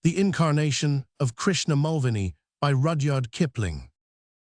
The Incarnation of Krishna Mulvaney by Rudyard Kipling.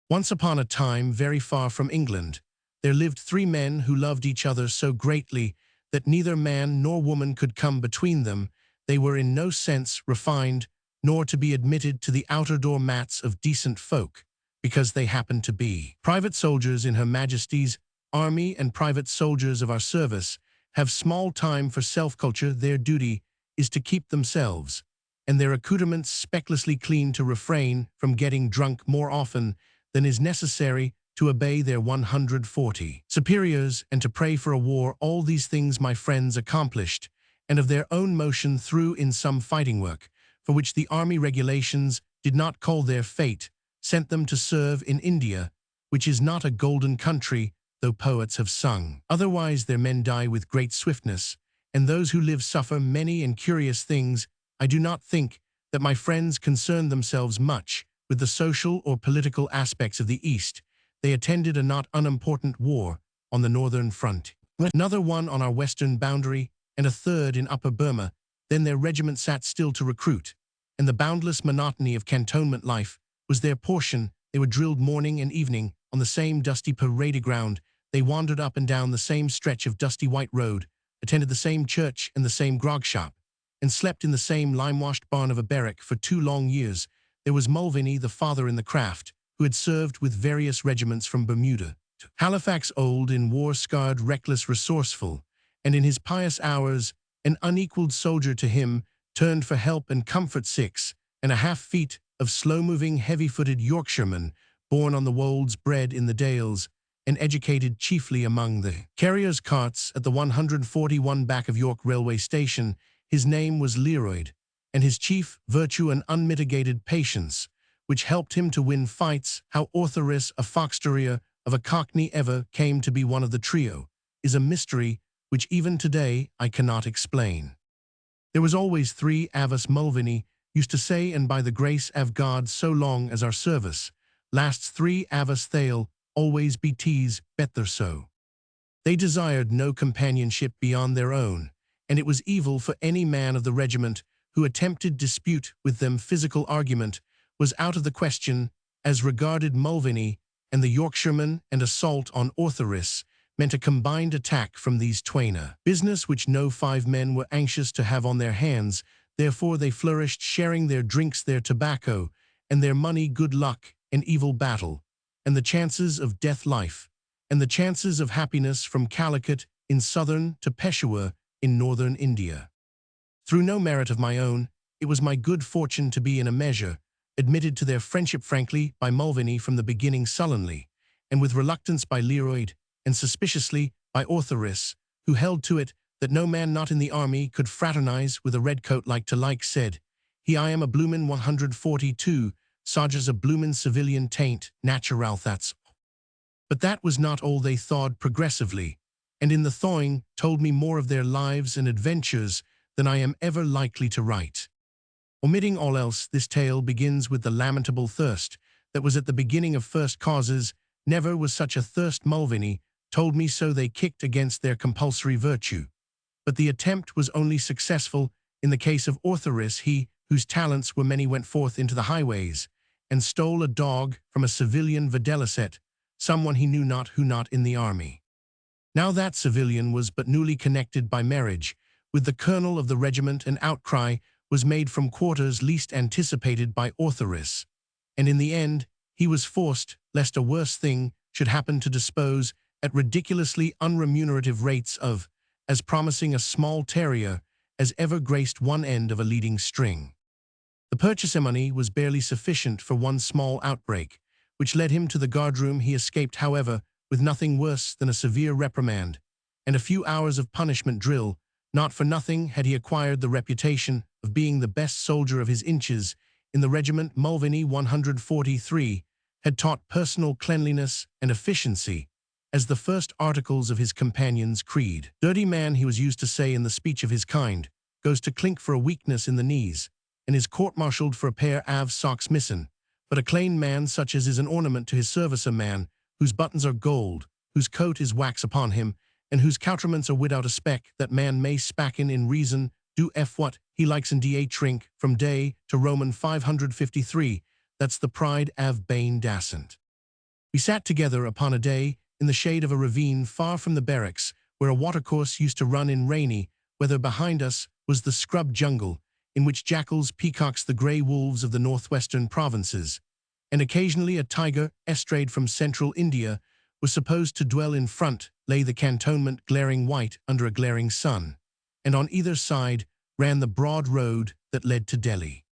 Once upon a time, very far from England, there lived three men who loved each other so greatly that neither man nor woman could come between them. They were in no sense refined, nor to be admitted to the outer door mats of decent folk, because they happened to be private soldiers in Her Majesty's army, and private soldiers of our service have small time for self-culture. Their duty is to keep themselves and their accoutrements specklessly clean, to refrain from getting drunk more often than is necessary to obey their 140 superiors, and to pray for a war. All these things my friends accomplished, and of their own motion threw in some fighting work, for which the army regulations did not call their fate, sent them to serve in India, which is not a golden country, though poets have sung. Otherwise their men die with great swiftness, and those who live suffer many and curious things. I do not think that my friends concerned themselves much with the social or political aspects of the East. They attended a not unimportant war on the northern front, another one on our western boundary, and a third in Upper Burma. Then their regiment sat still to recruit, and the boundless monotony of cantonment life was their portion. They were drilled morning and evening on the same dusty parade ground. They wandered up and down the same stretch of dusty white road, attended the same church and the same grog shop, and slept in the same lime-washed barn of a barrack for 2 long years. There was Mulvaney, the father in the craft, who had served with various regiments from Bermuda to Halifax, old in war-scarred, reckless, resourceful, and in his pious hours an unequaled soldier. To him turned for help and comfort 6.5 feet of slow-moving, heavy-footed Yorkshiremen, born on the wolds, bred in the dales, and educated chiefly among the carriers' carts at the 141 back of York railway station. His name was Leroyd, and his chief virtue an unmitigated patience, which helped him to win fights. How Orthoris, a fox terrier of a Cockney, ever came to be one of the trio is a mystery which even today I cannot explain. There was always 3 of us, Mulvaney used to say, and by the grace of God, so long as our service lasts, 3 of us they'll always be teas, better so. They desired no companionship beyond their own, and it was evil for any man of the regiment who attempted dispute with them. Physical argument was out of the question as regarded Mulvaney and the Yorkshiremen, and assault on Orthoris meant a combined attack from these twain, a business which no 5 men were anxious to have on their hands. Therefore they flourished, sharing their drinks, their tobacco, and their money. Good luck and evil battle, and the chances of death, life, and the chances of happiness, from Calicut in southern to Peshawar in northern India. Through no merit of my own, it was my good fortune to be in a measure admitted to their friendship, frankly by Mulvaney from the beginning, sullenly and with reluctance by Leroyd, and suspiciously by Orthoris, who held to it that no man not in the army could fraternize with a redcoat like to like. Said he, I am a bloomin' 142, Sodger's a bloomin' civilian, taint natural, that's. But that was not all. They thawed progressively, and in the thawing told me more of their lives and adventures than I am ever likely to write. Omitting all else, this tale begins with the lamentable thirst that was at the beginning of first causes. Never was such a thirst. Mulvaney told me so. They kicked against their compulsory virtue, but the attempt was only successful. In the case of Orthoris, he, whose talents were many, went forth into the highways and stole a dog from a civilian videlicet, someone he knew not, who not in the army. Now that civilian was but newly connected by marriage with the colonel of the regiment. An outcry was made from quarters least anticipated by Orthoris, and in the end he was forced, lest a worse thing should happen, to dispose at ridiculously unremunerative rates of as promising a small terrier as ever graced one end of a leading string. The purchase money was barely sufficient for one small outbreak, which led him to the guardroom. He escaped, however, with nothing worse than a severe reprimand and a few hours of punishment drill. Not for nothing had he acquired the reputation of being the best soldier of his inches in the regiment. Mulvaney 143 had taught personal cleanliness and efficiency as the first articles of his companion's creed. Dirty man, he was used to say in the speech of his kind, goes to clink for a weakness in the knees, and is court-martialed for a pair of socks missin'. But a clean man, such as is an ornament to his service, a man whose buttons are gold, whose coat is wax upon him, and whose countriments are without a speck, that man may spacken in reason, do what he likes in da trink from day to Roman 553, that's the pride av bane dasent. We sat together upon a day in the shade of a ravine far from the barracks, where a watercourse used to run in rainy weather. Behind us was the scrub jungle, in which jackals, peacocks, the grey wolves of the northwestern provinces, and occasionally a tiger estrayed from central India, was supposed to dwell. In front lay the cantonment, glaring white under a glaring sun, and on either side ran the broad road that led to Delhi.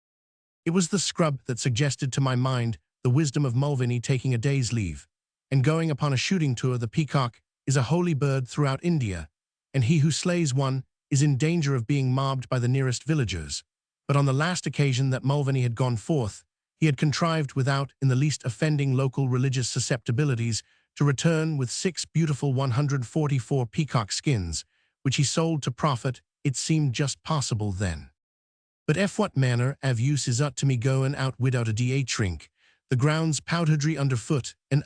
It was the scrub that suggested to my mind the wisdom of Mulvaney taking a day's leave and going upon a shooting tour. The peacock is a holy bird throughout India, and he who slays one is in danger of being mobbed by the nearest villagers. But on the last occasion that Mulvaney had gone forth, he had contrived, without in the least offending local religious susceptibilities, to return with 6 beautiful 144 peacock skins, which he sold to profit. It seemed just possible then. But what manner av use is to me goin' out without a da trink, the ground's powdery underfoot, and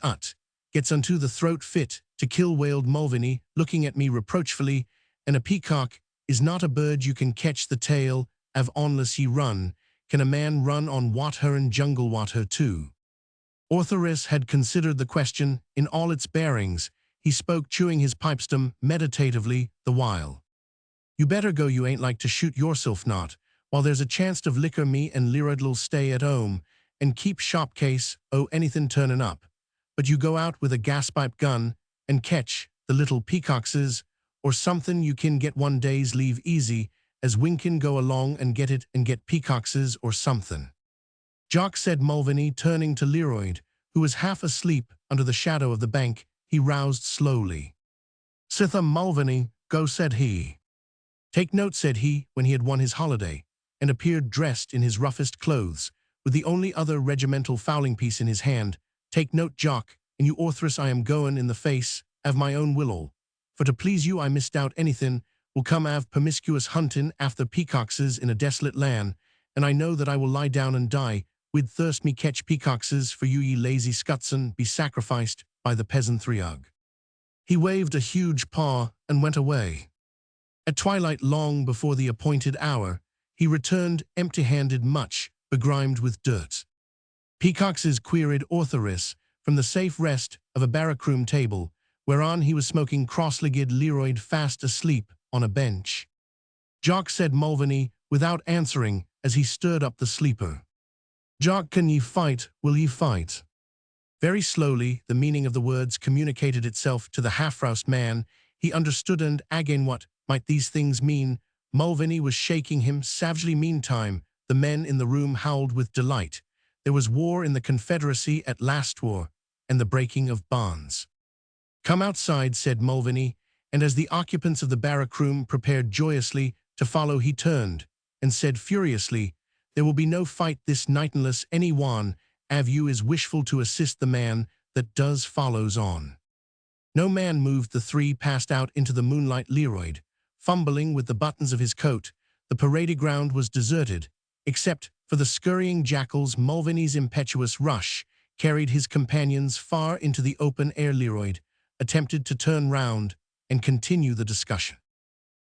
gets unto the throat fit to kill, wailed Mulvaney, looking at me reproachfully, and a peacock is not a bird you can catch the tail av unless ye run. Can a man run on water and jungle water too? Orthoris had considered the question in all its bearings. He spoke, chewing his pipestem meditatively the while. You better go, you ain't like to shoot yourself not, while there's a chance of liquor. Me and Lyrad'll stay at home and keep shop case anything turnin' up. But you go out with a gaspipe gun and catch the little peacockses or something. You can get 1 day's leave easy as Winkin go along and get peacockses or something. Jock, said Mulvaney, turning to Leroyd, who was half asleep under the shadow of the bank. He roused slowly. Sitha Mulvaney, go, said he. Take note, said he, when he had won his holiday, and appeared dressed in his roughest clothes, with the only other regimental fowling piece in his hand. Take note, Jock, and you Orthris, I am goin' in the face av my own willal, for to please you I misdoubt anything will come av promiscuous huntin' after peacockses in a desolate land, and I know that I will lie down and die with thirst. Me catch peacockses for you, ye lazy scutson, be sacrificed by the peasant Threog. He waved a huge paw and went away. At twilight, long before the appointed hour, he returned empty-handed, much begrimed with dirt. Peacockses, queried Orthoris, from the safe rest of a barrack-room table, whereon he was smoking, cross-legged Leroyd fast asleep on a bench. Jock, said Mulvaney, without answering, as he stirred up the sleeper. Jock, can ye fight, will ye fight? Very slowly the meaning of the words communicated itself to the half-roused man. He understood, and again what might these things mean? Mulvaney was shaking him savagely. Meantime, the men in the room howled with delight. There was war in the Confederacy at last, war, and the breaking of bonds. Come outside, said Mulvaney, and as the occupants of the barrack-room prepared joyously to follow, he turned and said furiously, there will be no fight this night unless any one av you is wishful to assist the man that does follows on. No man moved. The three passed out into the moonlight. Leroyd, fumbling with the buttons of his coat, the parade ground was deserted, except for the scurrying jackals. Mulvaney's impetuous rush carried his companions far into the open air. Leroyd attempted to turn round and continue the discussion.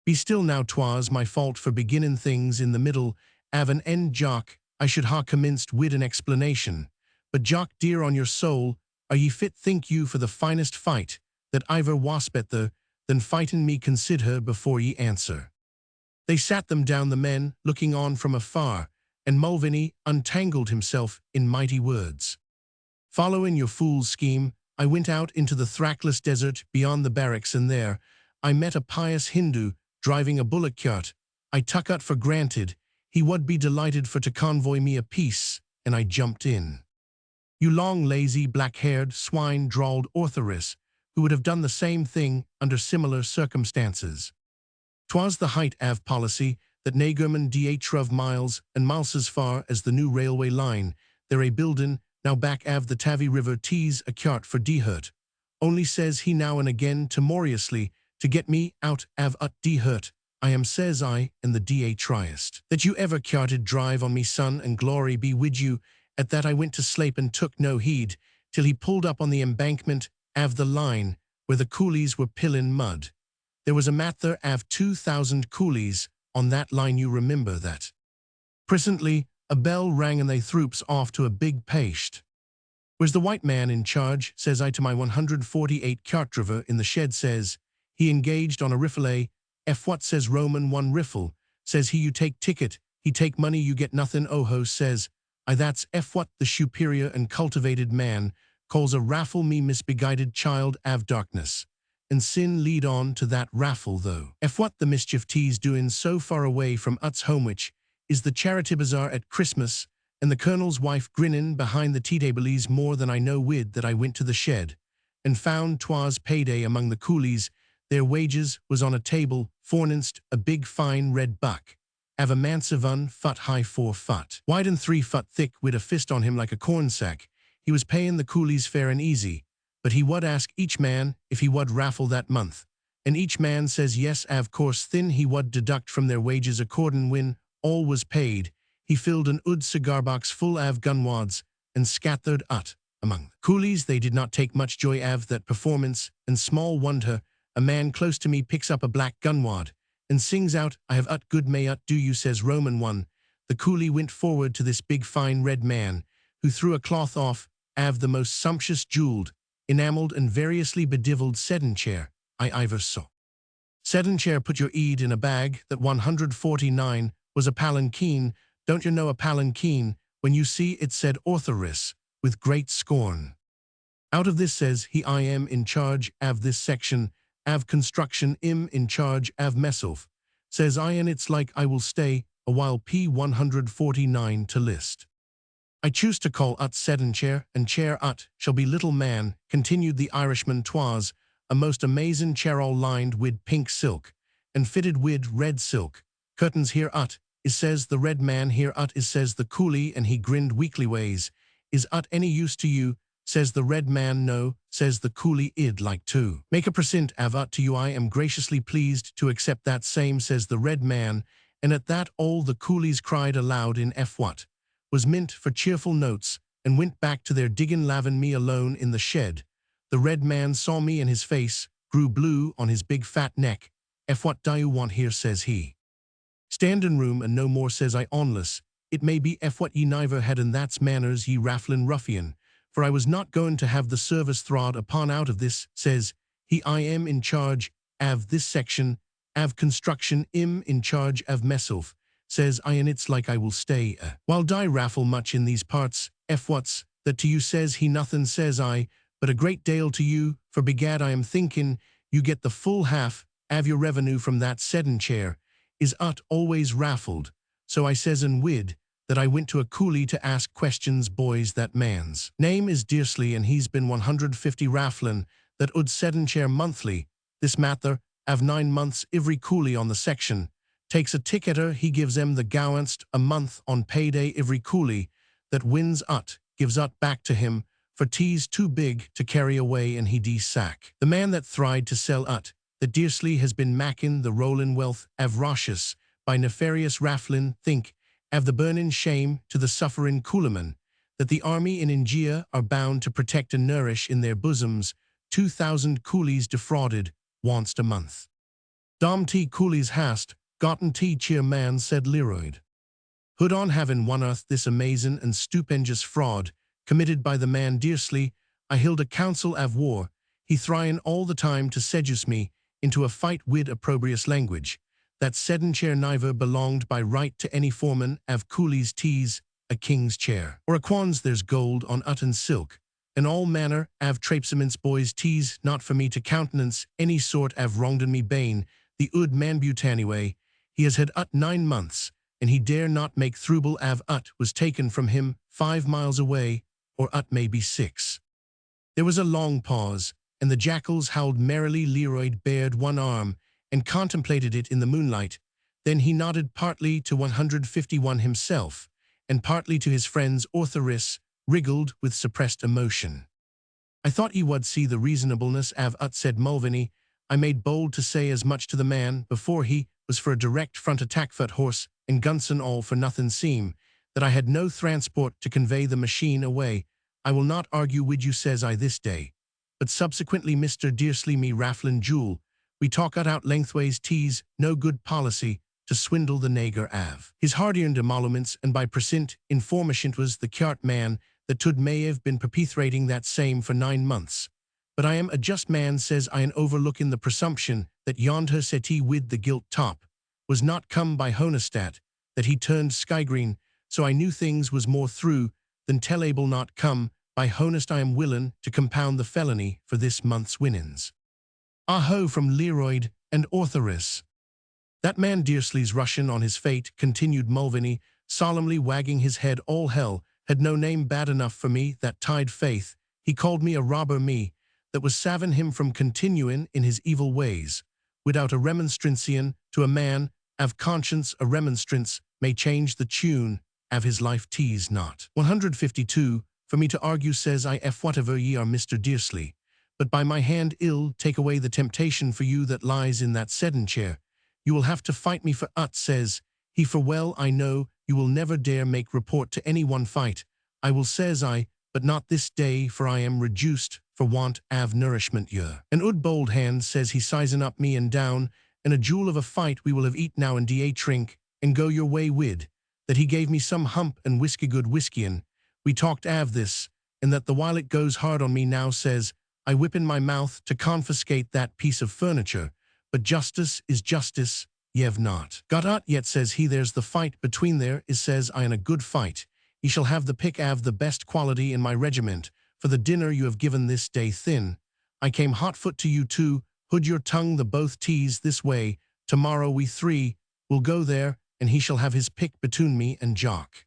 Be still now, 'twas my fault for beginning things in the middle av an end, Jock. I should ha' commenced wid an explanation. But Jock, dear, on your soul, are ye fit, think you, for the finest fight that iver was better than fightin' me? Consider before ye answer. They sat them down, the men looking on from afar, and Mulvaney untangled himself in mighty words. Following your fool's scheme, I went out into the trackless desert beyond the barracks, and there I met a pious Hindu driving a bullock cart. I took it for granted he would be delighted for to convoy me a piece, and I jumped in. You long, lazy, black-haired swine, drawled Orthoris, who would have done the same thing under similar circumstances. 'Twas the height av policy that Nagerman d'H miles and miles as far as the new railway line, there a buildin' now back av the Tavi River, tease a cart for d'hurt. Only says he now and again timorously to get me out av ut d'hurt. I am, says I, and the da triest that you ever carted drive on me, son, and glory be wid you. At that I went to sleep and took no heed, till he pulled up on the embankment av the line, where the coolies were pillin' mud. There was a mat there av 2,000 coolies on that line you remember that. Presently, a bell rang and they throops off to a big paste. Where's the white man in charge, says I to my 148 cart driver in the shed, says, he engaged on a riffle, what says Roman 1 riffle, says he you take ticket, he take money you get nothing, ho says, I that's what the superior and cultivated man calls a raffle me misbeguided child av darkness. And sin lead on to that raffle though. What the mischief tease doin' so far away from ut's home which is the charity bazaar at Christmas, and the colonel's wife grinnin' behind the tea-tablies more than I know wid that I went to the shed, and found 'twas payday among the coolies, their wages was on a table, forninst a big fine red buck, av a mansive 1 foot high 4 foot wide and 3 foot thick wid a fist on him like a corn sack. He was payin' the coolies fair and easy, but he would ask each man if he would raffle that month, and each man says yes, av course thin he would deduct from their wages accordin' when all was paid. He filled an oud cigar box full av gunwads and scattered ut among the coolies. They did not take much joy av that performance, and small wonder a man close to me picks up a black gunwad and sings out, I have ut good may ut do you, says Roman 1. The coolie went forward to this big fine red man, who threw a cloth off av the most sumptuous jeweled, enameled and variously bedivelled sedan chair I ever saw. Sedan chair put your eed in a bag. That 149 was a palanquin. Don't you know a palanquin? When you see it, said Orthoris, with great scorn. Out of this, says he, I am in charge av this section, av construction, im in charge av myself, says I, and it's like I will stay a while p 149 to list. I choose to call ut sedan chair, and chair ut shall be little man, continued the Irishman. 'Twas a most amazin' chair all lined wid pink silk, and fitted wid red silk. Curtains here ut is, says the red man. Here ut is, says the coolie, and he grinned weakly ways. Is ut any use to you, says the red man. No, says the coolie, id like to make a present av ut to you. I am graciously pleased to accept that same, says the red man, and at that all the coolies cried aloud in what was mint for cheerful notes, and went back to their diggin', lavin' me alone in the shed. The red man saw me, and his face grew blue on his big fat neck. What do you want here, says he. Stand in room and no more, says I, onless it may be what ye niver had, and that's manners, ye rafflin' ruffian, for I was not goin' to have the service throd upon out of this, says he. I am in charge av this section, av construction, im in charge av myself, says I, and it's like I will stay while die raffle much in these parts. What's that to you, says he. Nothin', says I, but a great deal to you, for begad I am thinkin' you get the full half av your revenue from that sedan chair. Is ut always raffled? So I says, and wid that I went to a coolie to ask questions. Boys, that man's name is Dearsley, and he's been 150 rafflin' that oud sedan chair monthly. This matter av 9 months. Every coolie on the section takes a ticketer. He gives em the gowance a month on payday. Every coolie that wins ut gives ut back to him, for tea's too big to carry away, and he de-sack the man that thried to sell ut. That Dearsley has been mackin' the rollin' wealth av Roshus by nefarious rafflin'. Think av the burnin' shame to the sufferin' cooliman, that the army in India are bound to protect and nourish in their bosoms 2,000 coolies defrauded once a month. Dom T coolies hast gotten T cheer, man, said Leroyd. Hood on havin' unearthed this amazin' and stupendous fraud committed by the man Dearsley, I held a council av war. He thryin' all the time to seduce me into a fight wid opprobrious language. That sedan chair niver belonged by right to any foreman av coolies. Tease a king's chair or a quan's. There's gold on ut and silk, and all manner av trapesaments. Boys, tease not for me to countenance any sort av wronged me bane. The oud man anyway, he has had ut 9 months, and he dare not make throuble av ut was taken from him 5 miles away, or ut may be 6. There was a long pause, and the jackals howled merrily. Leroyd bared one arm and contemplated it in the moonlight. Then he nodded partly to 151 himself, and partly to his friends. Orthoris wriggled with suppressed emotion. I thought ye would see the reasonableness av ut, said Mulvaney. I made bold to say as much to the man before he was for a direct front attack, foot horse and gunson, all for nothing seem, that I had no transport to convey the machine away. I will not argue wid you, says I, this day. But subsequently Mr. Dearsley me rafflin' jewel. We talk ut out lengthways. Tease no good policy. to swindle the nager av. His hard-earned emoluments and by percent information was the kyart man that tud may have been perpetrating that same for 9 months. But I am a just man, says I, and overlooking the presumption that yonder seti with the gilt top was not come by honestat, that he turned skygreen, so I knew things was more through than tellable not come by honest. I am willin' to compound the felony for this month's winnings. Aho from Leroyd and Orthoris. That man Dearsley's Russian on his fate, continued Mulvaney, solemnly wagging his head. All hell had no name bad enough for me that tied faith. He called me a robber, me, that was savin' him from continuin' in his evil ways. Without a remonstrancian to a man av conscience, a remonstrance may change the tune av his life tease not. 152. For me to argue, says I, if whatever ye are, Mr. Dearsley, but by my hand ill take away the temptation for you that lies in that sedan chair. You will have to fight me for ut, says he, for well I know you will never dare make report to any one fight. I will, says I, but not this day, for I am reduced for want av nourishment yer. An ud bold hand, says he, sizing up me and down, and a jewel of a fight we will have eat now and da trink, and go your way wid, that he gave me some hump and whiskey good whiskyin. We talked av this, and that the while it goes hard on me now, says I, whip in my mouth to confiscate that piece of furniture, but justice is justice, ye've not got ut yet, says he. There's the fight between there is, says I, and a good fight. Ye shall have the pick av the best quality in my regiment, for the dinner you have given this day thin. I came hot-foot to you too, hood your tongue the both teas this way, tomorrow we three will go there, and he shall have his pick between me and Jock.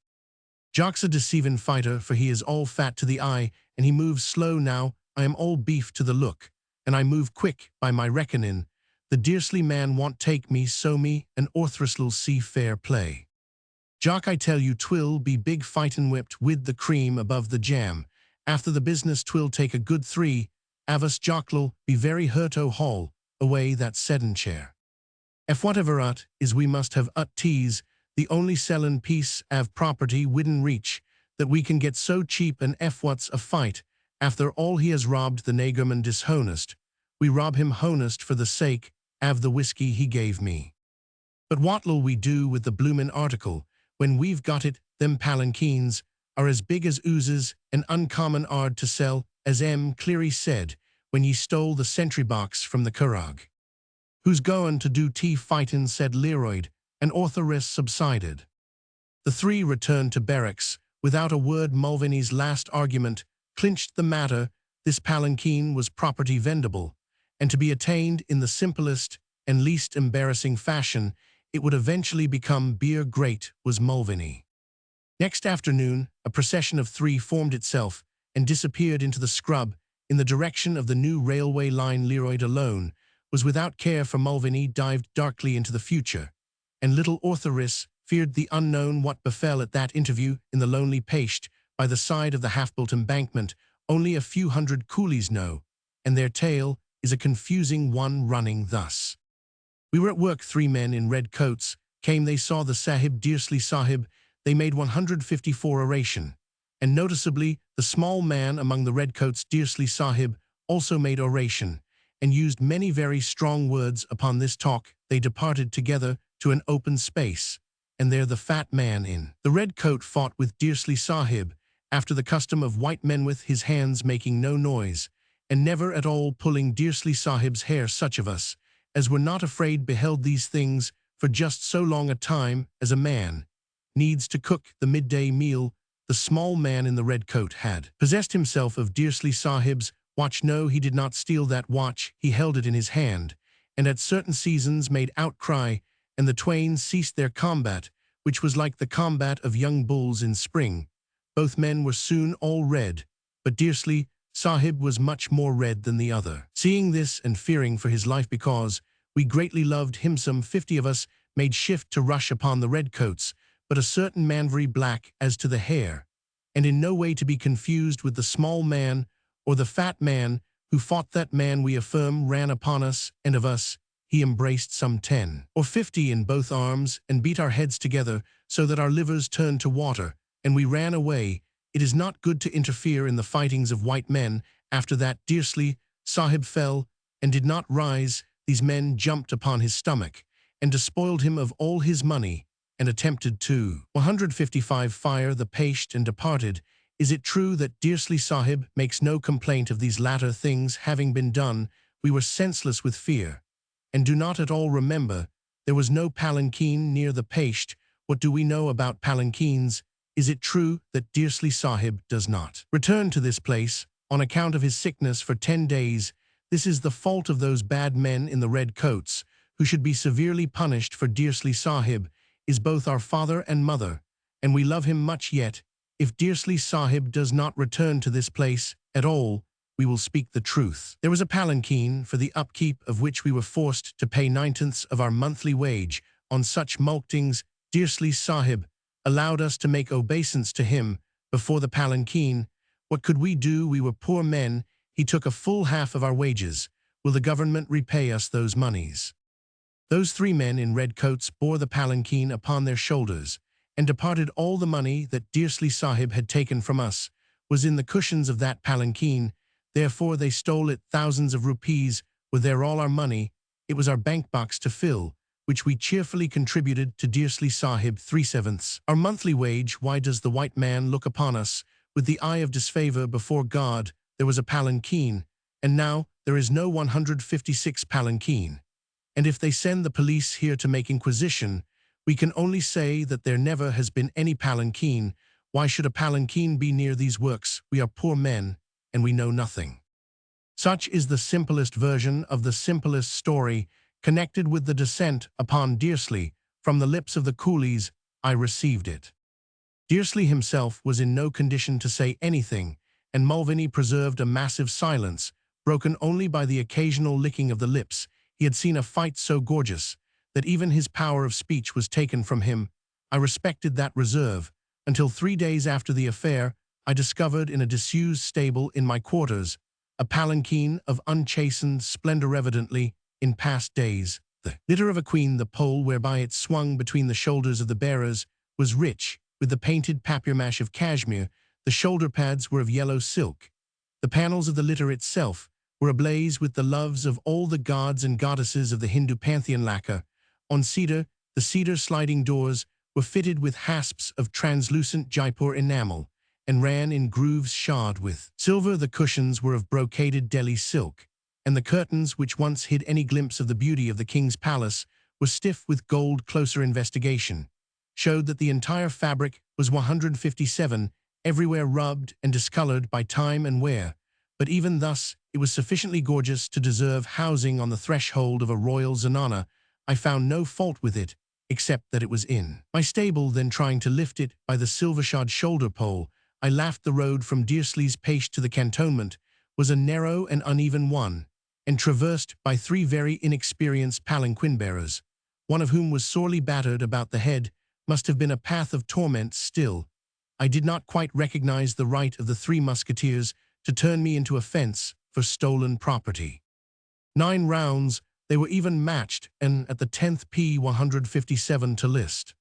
Jock's a deceivin' fighter, for he is all fat to the eye, and he moves slow now. I am all beef to the look, and I move quick by my reckonin'. The Dearsley man won't take me, so me and Orthris'll see fair play. Jock, I tell you, 'twill be big fightin' whipped with the cream above the jam. After the business 'twill take a good 3 av us. Jock'll be very hurt o' haul away that sedan chair. If whatever ut is we must have ut teas, the only sellin' piece av property widin reach that we can get so cheap, and if what's a fight, after all he has robbed the nagerman dishonest, we rob him honest for the sake av the whiskey he gave me. But what'll we do with the bloomin' article when we've got it? Them palanquins are as big as oozes and uncommon hard to sell, as M. Cleary said when ye stole the sentry box from the Curragh. Who's goin' to do tea fightin', said Leroyd, and Orthoris subsided. The three returned to barracks. Without a word, Mulvaney's last argument clinched the matter. This palanquin was property vendible, and to be attained in the simplest and least embarrassing fashion. It would eventually become beer great, was Mulvaney. Next afternoon, a procession of 3 formed itself and disappeared into the scrub in the direction of the new railway line. Leroyd alone was without care, for Mulvaney dived darkly into the future, and little Orthoris feared the unknown. What befell at that interview in the lonely paste by the side of the half-built embankment, only a few hundred coolies know, and their tale is a confusing one, running thus. We were at work. 3 men in red coats came. They saw the Sahib, Dearsley Sahib. They made 154 oration, and noticeably the small man among the redcoats, Dearsley Sahib, also made oration, and used many very strong words. Upon this talk they departed together to an open space, and there the fat man in the red coat fought with Dearsley Sahib, after the custom of white men, with his hands making no noise, and never at all pulling Dearsley Sahib's hair. Such of us as were not afraid beheld these things for just so long a time as a man needs to cook the midday meal. The small man in the red coat had possessed himself of Dearsley Sahib's watch. No, he did not steal that watch. He held it in his hand, and at certain seasons made outcry, and the twain ceased their combat, which was like the combat of young bulls in spring. Both men were soon all red, but Dearsley Sahib was much more red than the other. Seeing this, and fearing for his life because we greatly loved him, some 50 of us made shift to rush upon the redcoats, but a certain man very black as to the hair, and in no way to be confused with the small man or the fat man who fought. That man, we affirm, ran upon us, and of us he embraced some 10 or 50 in both arms, and beat our heads together so that our livers turned to water, and we ran away. It is not good to interfere in the fightings of white men. After that, Dearsley Sahib fell and did not rise. These men jumped upon his stomach and despoiled him of all his money, and attempted to 155 fire the paste and departed. Is it true that Dearsley Sahib makes no complaint of these latter things having been done? We were senseless with fear, and do not at all remember. There was no palanquin near the paste. What do we know about palanquins? Is it true that Dearsley Sahib does not return to this place on account of his sickness for 10 days? This is the fault of those bad men in the red coats, who should be severely punished, for Dearsley Sahib is both our father and mother, and we love him much yet. If Dearsley Sahib does not return to this place at all, we will speak the truth. There was a palanquin, for the upkeep of which we were forced to pay 9/10 of our monthly wage. On such mulctings, Dearsley Sahib allowed us to make obeisance to him before the palanquin. What could we do? We were poor men. He took a full half of our wages. Will the government repay us those monies? Those 3 men in red coats bore the palanquin upon their shoulders, and departed. All the money that Dearsley Sahib had taken from us was in the cushions of that palanquin. Therefore they stole it. Thousands of rupees were there, all our money. It was our bank box to fill, which we cheerfully contributed to Dearsley Sahib 3/7 our monthly wage. Why does the white man look upon us with the eye of disfavor before God? There was a palanquin, and now there is no 156 palanquin. And if they send the police here to make inquisition, we can only say that there never has been any palanquin. Why should a palanquin be near these works? We are poor men, and we know nothing. Such is the simplest version of the simplest story connected with the descent upon Dearsley. From the lips of the coolies, I received it. Dearsley himself was in no condition to say anything, and Mulvaney preserved a massive silence, broken only by the occasional licking of the lips. He had seen a fight so gorgeous that even his power of speech was taken from him. I respected that reserve, until 3 days after the affair, I discovered in a disused stable in my quarters a palanquin of unchastened splendor. Evidently, in past days, the litter of a queen, the pole whereby it swung between the shoulders of the bearers, was rich with the painted papier-mâché of cashmere. The shoulder pads were of yellow silk. The panels of the litter itself were ablaze with the loves of all the gods and goddesses of the Hindu pantheon. Lacquer on cedar, the cedar sliding doors were fitted with hasps of translucent Jaipur enamel, and ran in grooves shod with silver. The cushions were of brocaded Delhi silk, and the curtains, which once hid any glimpse of the beauty of the king's palace, were stiff with gold. Closer investigation showed that the entire fabric was 157, everywhere rubbed and discolored by time and wear. But even thus, it was sufficiently gorgeous to deserve housing on the threshold of a royal zenana. I found no fault with it, except that it was in my stable. Then, trying to lift it by the silver-shod shoulder pole, I laughed. The road from Dearsley's paste to the cantonment was a narrow and uneven one, and traversed by 3 very inexperienced palanquin bearers, one of whom was sorely battered about the head. Must have been a path of torment. Still, I did not quite recognize the right of the 3 musketeers to turn me into a fence for stolen property. 9 rounds, they were even matched, and at the 10th P 157 to list.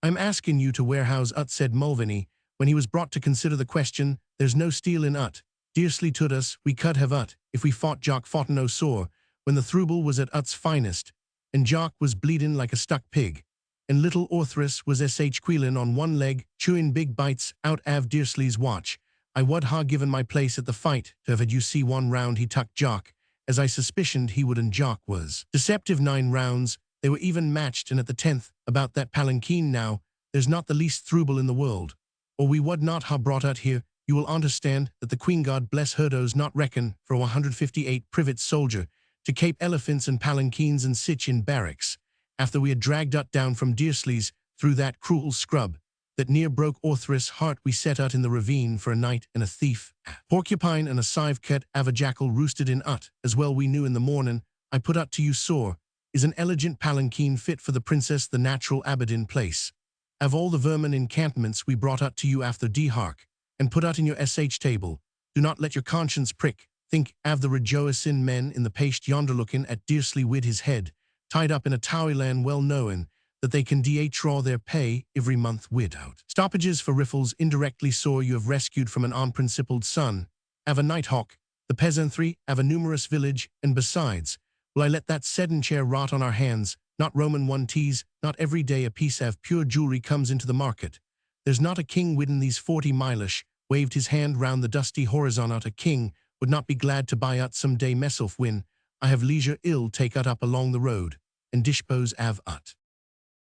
"I'm asking you to warehouse ut," said Mulvaney, when he was brought to consider the question. "There's no steel in ut. Dearsley told us we could have ut if we fought. Jock fought no sore when the throuble was at ut's finest, and Jock was bleedin' like a stuck pig, and little Orthris was queelin' on one leg, chewing big bites out av Dearsley's watch. I would ha' given my place at the fight to have had you see 1 round he tucked Jock, as I suspicioned he would, and Jock was deceptive. 9 rounds, they were even matched, and at the 10th, about that palanquin now, there's not the least throuble in the world, or we would not ha' brought out here. You will understand that the Queen, God bless her, does not reckon for a 158 privet soldier to cape elephants and palanquins and sitch in barracks. After we had dragged ut down from Dearsley's through that cruel scrub that near broke Orthris' heart, we set ut in the ravine for a night, and a thief, a porcupine and a sive-cat av a jackal roosted in ut, as well we knew. In the morning, I put ut to you sore, is an elegant palanquin fit for the princess, the natural Aberdeen place. Av all the vermin encampments we brought ut to you after Dehark, and put ut in your table. Do not let your conscience prick. Think av the rejoicin' men in the paste yonder looking at Dearsley wid his head tied up in a towyland, well knowing that they can draw their pay every month without stoppages for riffles. Indirectly saw you have rescued from an unprincipled son, av a nighthawk, the peasantry, av a numerous village, and besides, will I let that sedan chair rot on our hands? not Roman one teas, not every day a piece of pure jewelry comes into the market. There's not a king within these 40 milish, waved his hand round the dusty horizon. Not a king would not be glad to buy ut some day myself when I have leisure ill take ut up along the road, and dispose av ut.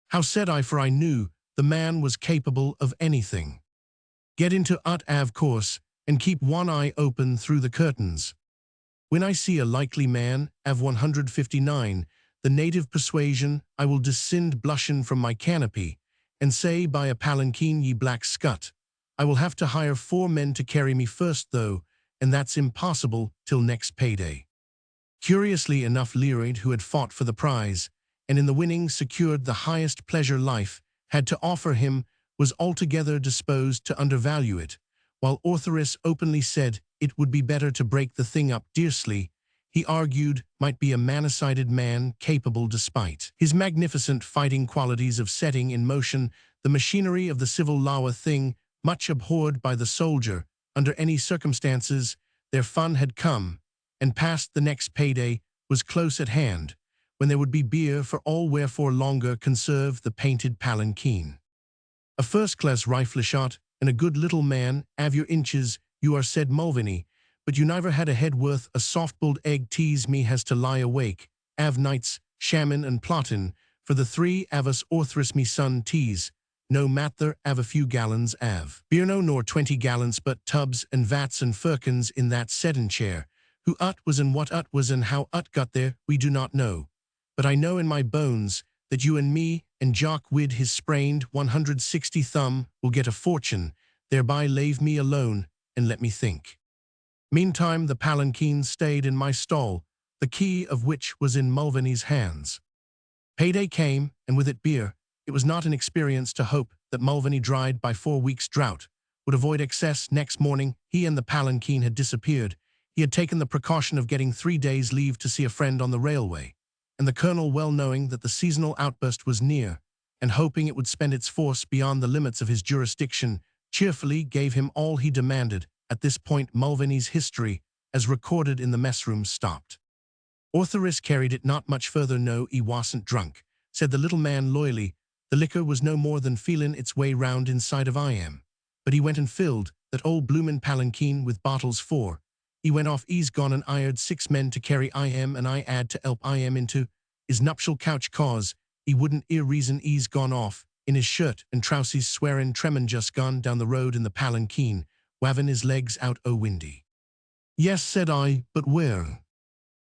How said I, for I knew the man was capable of anything. Get into ut av course, and keep one eye open through the curtains. When I see a likely man, av 159, the native persuasion, I will descend blushin' from my canopy, and say by a palanquin, ye black scut, I will have to hire 4 men to carry me first though, and that's impossible till next payday. Curiously enough, Rudyard, who had fought for the prize, and in the winning secured the highest pleasure life had to offer him, was altogether disposed to undervalue it, while Orthoris openly said it would be better to break the thing up. Dearsley, he argued, might be a man-sided man capable, despite his magnificent fighting qualities, of setting in motion the machinery of the civil law, a thing much abhorred by the soldier. Under any circumstances, their fun had come, and past the next payday was close at hand, when there would be beer for all. Wherefore longer conserve the painted palanquin. A first-class rifle shot, and a good little man, av your inches, you are, said Mulvaney, but you never had a head worth a soft-boiled egg. Tease me has to lie awake, av nights, shammin' and plottin', for the 3 av us. Orthris, me son, tease, no matter av a few gallons av beer, no nor 20 gallons, but tubs and vats and firkins in that sedan chair. Who ut was and what ut was and how ut got there, we do not know. But I know in my bones that you and me and Jock wid his sprained 160 thumb will get a fortune, thereby lave me alone and let me think. Meantime the palanquin stayed in my stall, the key of which was in Mulvaney's hands. Payday came, and with it beer. It was not an experience to hope that Mulvaney, dried by 4 weeks' drought, would avoid excess. Next morning he and the palanquin had disappeared. He had taken the precaution of getting 3 days' leave to see a friend on the railway, and the colonel, well knowing that the seasonal outburst was near, and hoping it would spend its force beyond the limits of his jurisdiction, cheerfully gave him all he demanded. At this point Mulvaney's history, as recorded in the messroom, stopped. Orthoris carried it not much further. No, he wasn't drunk, said the little man loyally. The liquor was no more than feelin' its way round inside of IM. But he went and filled that old bloomin' palanquin with bottles 4. He went off. He's gone and hired 6 men to carry IM, and I add to help IM into his nuptial couch, cause he wouldn't ear reason. He's gone off in his shirt and trousies, swearin' tremin', just gone down the road in the palanquin, wavin' his legs out. Oh, windy. Yes, said I, but where?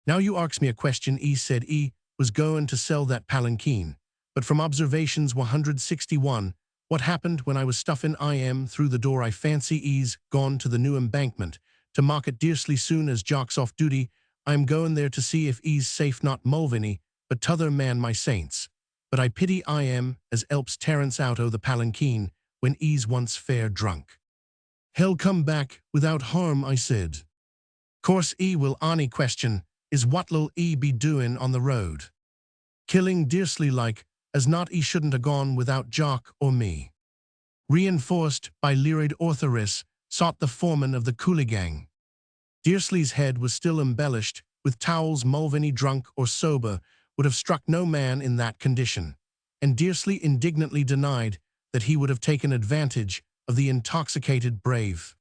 Now you arks me a question. He said he was goin' to sell that palanquin, but from observations 161, what happened when I was stuffin' IM through the door, I fancy he's gone to the new embankment to market. Dearsley, soon as Jock's off duty, I am goin' there to see if he's safe, not Mulvaney, but t'other man, my saints. But I pity IM as helps Terence out o' the palanquin when he's once fair drunk. He'll come back without harm, I said. Course he will. Any question is what'll he be doin' on the road? Killing, Dearsley, like as not he shouldn't ha' gone without Jock or me. Reinforced by Rudyard, Orthoris sought the foreman of the coolie gang. Dearsley's head was still embellished with towels. Mulvaney, drunk or sober, would have struck no man in that condition, and Dearsley indignantly denied that he would have taken advantage of the intoxicated brave.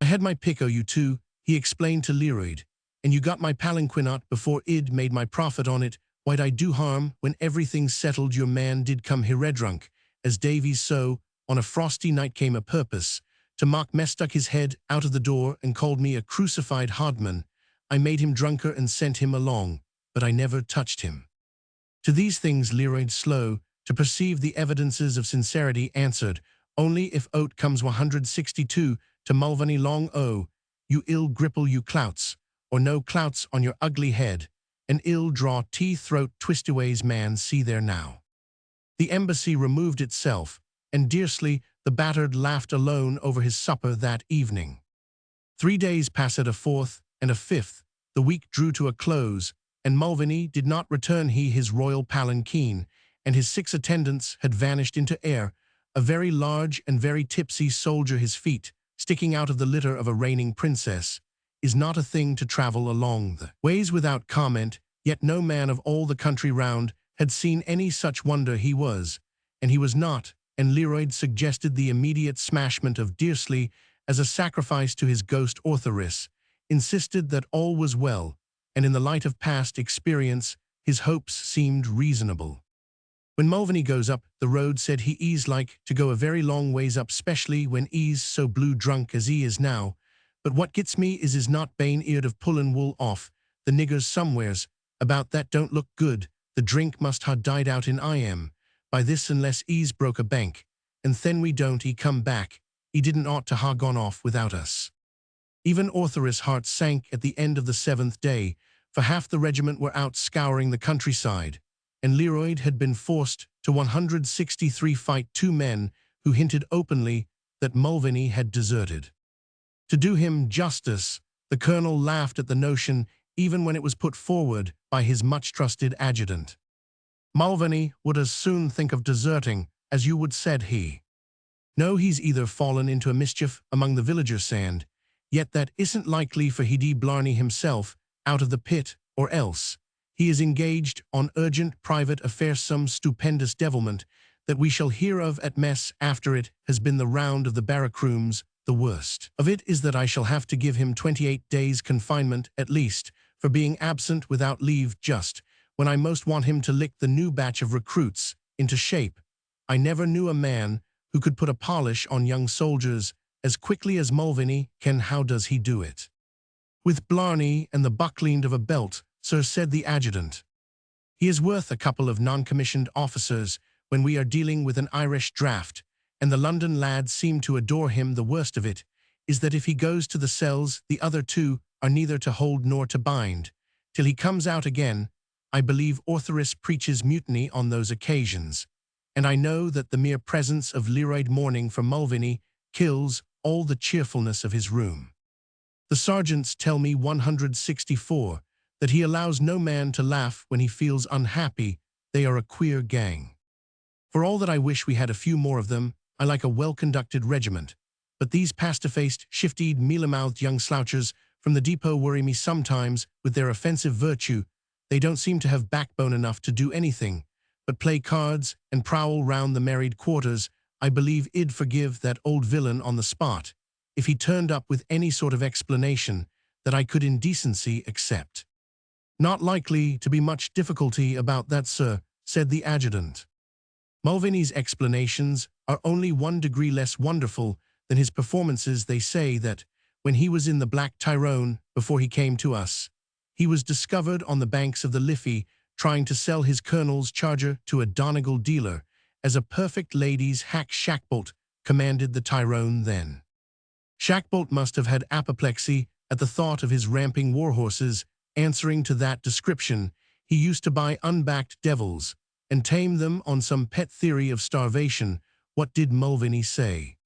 I had my pick o' you two, he explained to Rudyard, and you got my palanquin out before Id made my profit on it. Why'd I do harm when everything's settled? Your man did come here drunk as Davies, so on a frosty night came a purpose to mock me, stuck his head out of the door and called me a crucified hodman. I made him drunker and sent him along, but I never touched him. To these things Rudyard, slow to perceive the evidences of sincerity, answered, only if oat comes 162 to Mulvaney. Long o, you ill gripple, you clouts, or no clouts on your ugly head, an ill draw throat twistaways man, see there now. The embassy removed itself, and Dearsley the battered laughed alone over his supper that evening. 3 days passed, a 4th and a 5th, the week drew to a close, and Mulvaney did not return. He, his royal palanquin, and his 6 attendants had vanished into air. A very large and very tipsy soldier, his feet sticking out of the litter of a reigning princess, is not a thing to travel along the ways without comment. Yet no man of all the country round had seen any such wonder he was, and he was not, and Leroyd suggested the immediate smashment of Dearsley as a sacrifice to his ghost authoress, insisted that all was well, and in the light of past experience, his hopes seemed reasonable. When Mulvaney goes up the road, said he ease like to go a very long ways up, specially when ease so blue drunk as he is now, but what gets me is not bane-eared of pullin' wool off the niggers somewheres, about that don't look good, the drink must ha' died out in IM, by this unless ease broke a bank, and then we don't come back, he didn't ought to ha' gone off without us. Even authoress' heart sank at the end of the 7th day, for half the regiment were out scouring the countryside, and Leroyd had been forced to 163 fight 2 men who hinted openly that Mulvaney had deserted. To do him justice, the colonel laughed at the notion even when it was put forward by his much-trusted adjutant. Mulvaney would as soon think of deserting as you would, said he. No, he's either fallen into a mischief among the villagers' sand, yet that isn't likely, for he Blarney himself out of the pit, or else he is engaged on urgent private affairs, some stupendous devilment that we shall hear of at mess after it has been the round of the barrack-rooms. The worst of it is that I shall have to give him 28 days' confinement at least for being absent without leave just when I most want him to lick the new batch of recruits into shape. I never knew a man who could put a polish on young soldiers as quickly as Mulvaney can. How does he do it? With Blarney and the buckling of a belt, sir, said the adjutant. He is worth a couple of non-commissioned officers when we are dealing with an Irish draft, and the London lads seem to adore him. The worst of it is that if he goes to the cells, the other 2 are neither to hold nor to bind, till he comes out again. I believe authoress preaches mutiny on those occasions, and I know that the mere presence of Leroyd mourning for Mulvaney kills all the cheerfulness of his room. The sergeants tell me 164 that he allows no man to laugh when he feels unhappy. They are a queer gang. For all that I wish we had a few more of them, I like a well-conducted regiment, but these pasta-faced, shifty, mealy-mouthed young slouchers from the depot worry me sometimes with their offensive virtue. They don't seem to have backbone enough to do anything but play cards and prowl round the married quarters. I believe I'd forgive that old villain on the spot if he turned up with any sort of explanation that I could in decency accept. Not likely to be much difficulty about that, sir, said the adjutant. Mulvaney's explanations are only 1 degree less wonderful than his performances. They say that when he was in the Black Tyrone, before he came to us, he was discovered on the banks of the Liffey trying to sell his colonel's charger to a Donegal dealer as a perfect lady's hack. Shackbolt commanded the Tyrone then. Shackbolt must have had apoplexy at the thought of his ramping warhorses. Answering to that description, he used to buy unbacked devils and tame them on some pet theory of starvation. What did Mulvaney say?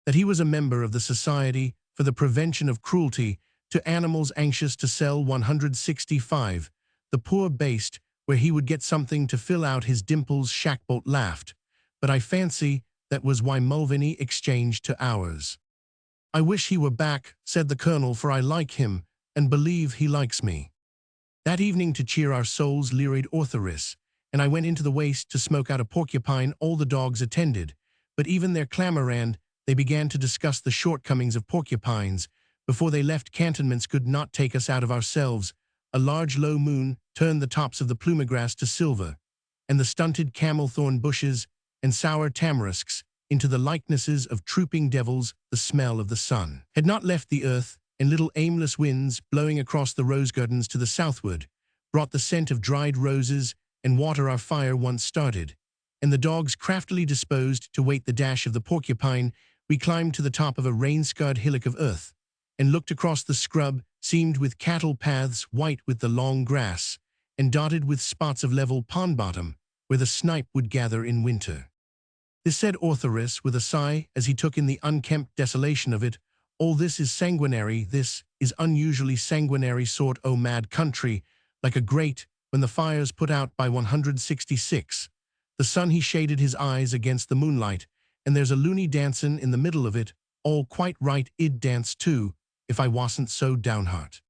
That he was a member of the Society for the Prevention of Cruelty to Animals, anxious to sell 165, the poor baste, where he would get something to fill out his dimples. Shackbolt laughed, but I fancy that was why Mulvaney exchanged to ours. I wish he were back, said the colonel, for I like him, and believe he likes me. That evening, to cheer our souls, Leroyd authoress and I went into the waist to smoke out a porcupine. All the dogs attended, but even their clamor, and they began to discuss the shortcomings of porcupines. Before they left, cantonments could not take us out of ourselves. A large low moon turned the tops of the plumegrass to silver, and the stunted camel-thorn bushes and sour tamarisks into the likenesses of trooping devils. The smell of the sun had not left the earth, and little aimless winds blowing across the rose gardens to the southward brought the scent of dried roses and water. Our fire once started, and the dogs craftily disposed to wait the dash of the porcupine, we climbed to the top of a rain-scarred hillock of earth and looked across the scrub, seamed with cattle paths, white with the long grass, and dotted with spots of level pond bottom where the snipe would gather in winter. This, said authoress with a sigh as he took in the unkempt desolation of it, all this is sanguinary, this is unusually sanguinary sort o' mad country, like a grate when the fire's put out by 166. The sun, he shaded his eyes against the moonlight, and there's a loony dancin' in the middle of it, all quite right, I'd dance too, if I wasn't so downheart.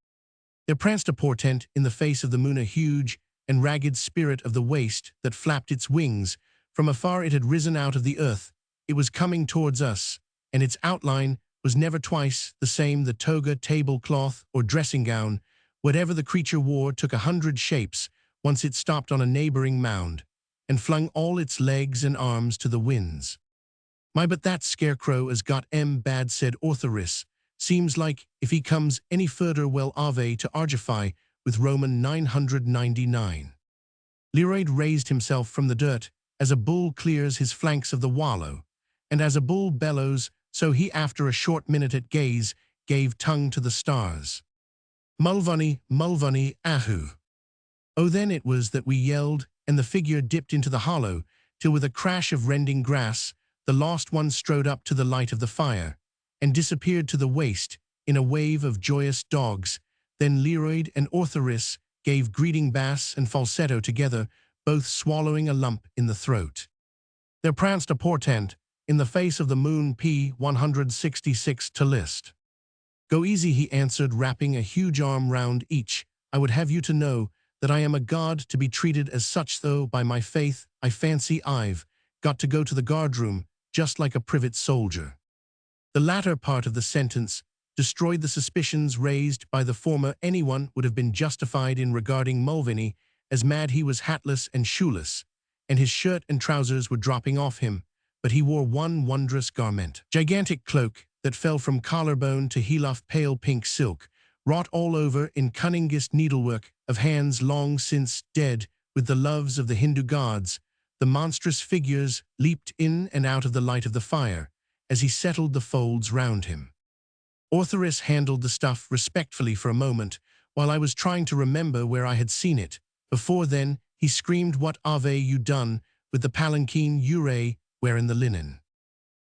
There pranced a portent in the face of the moon, a huge, and ragged spirit of the waste that flapped its wings. From afar it had risen out of the earth. It was coming towards us, and its outline was never twice the same. The toga, tablecloth, or dressing gown, whatever the creature wore, took 100 shapes. Once it stopped on a neighboring mound, and flung all its legs and arms to the winds. "My, but that scarecrow has got bad," said Orthoris. "Seems like, if he comes any further, well, Ave to Argify with Roman 999. Leroyd raised himself from the dirt, as a bull clears his flanks of the wallow, and as a bull bellows, so he, after a short minute at gaze, gave tongue to the stars. "Mulvaney, Mulvaney, ahu." Oh, then it was that we yelled, and the figure dipped into the hollow, till with a crash of rending grass, the lost one strode up to the light of the fire, and disappeared to the waste, in a wave of joyous dogs. Then Leroyd and Orthoris gave greeting bass and falsetto together, both swallowing a lump in the throat. There pranced a portent, in the face of the moon, P166 to list. "Go easy," he answered, wrapping a huge arm round each. "I would have you to know that I am a god, to be treated as such, though by my faith I fancy I've got to go to the guardroom, just like a privet soldier." The latter part of the sentence destroyed the suspicions raised by the former. Anyone would have been justified in regarding Mulvaney as mad. He was hatless and shoeless, and his shirt and trousers were dropping off him, but he wore one wondrous garment, gigantic cloak that fell from collarbone to heel of pale pink silk, wrought all over in cunningest needlework, of hands long since dead with the loves of the Hindu gods. The monstrous figures leaped in and out of the light of the fire, as he settled the folds round him. Orthoris handled the stuff respectfully for a moment, while I was trying to remember where I had seen it. Before then, he screamed, "What have you done with the palanquin you wearin' the linen?"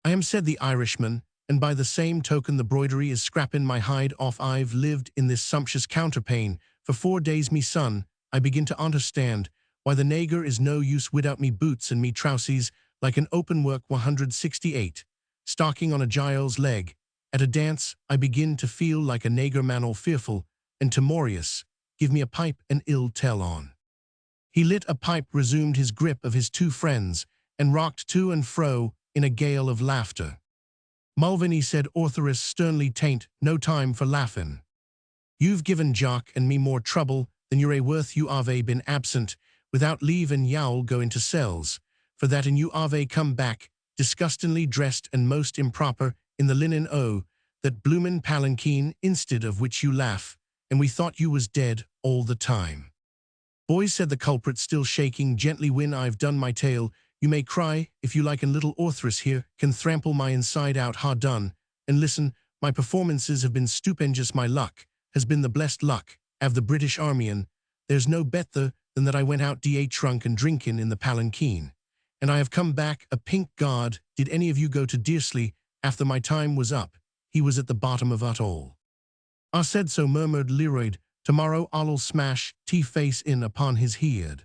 "I am," said the Irishman, "and by the same token the broidery is scrappin' my hide off. I've lived in this sumptuous counterpane for 4 days, me son. I begin to understand why the nager is no use widout me boots and me trousies, like an open work 168, stocking on a Giles leg. At a dance, I begin to feel like a nager man, all fearful and timorous. Give me a pipe and ill tell on." He lit a pipe, resumed his grip of his two friends, and rocked to and fro in a gale of laughter. "Mulvaney," said Orthoris sternly, "'tain't no time for laughin'. You've given Jock and me more trouble than you're worth. You ave been absent without leave, and you'll go into cells for that, and you ave come back disgustingly dressed and most improper in the linen that bloomin' palanquin, instead of which you laugh, and we thought you was dead all the time." "Boys," said the culprit, still shaking gently, "when I've done my tale, you may cry if you like, and little Orthoris here can trample my inside out. Ha done. And listen, my performances have been stupendous. My luck has been the blessed luck of the British Army, and there's no better than that I went out drunk and drinkin' in the palanquin, and I have come back a pink god. Did any of you go to Deersley after my time was up? He was at the bottom of it all." "I said so," murmured Leroyd. "Tomorrow I'll smash face in upon his head."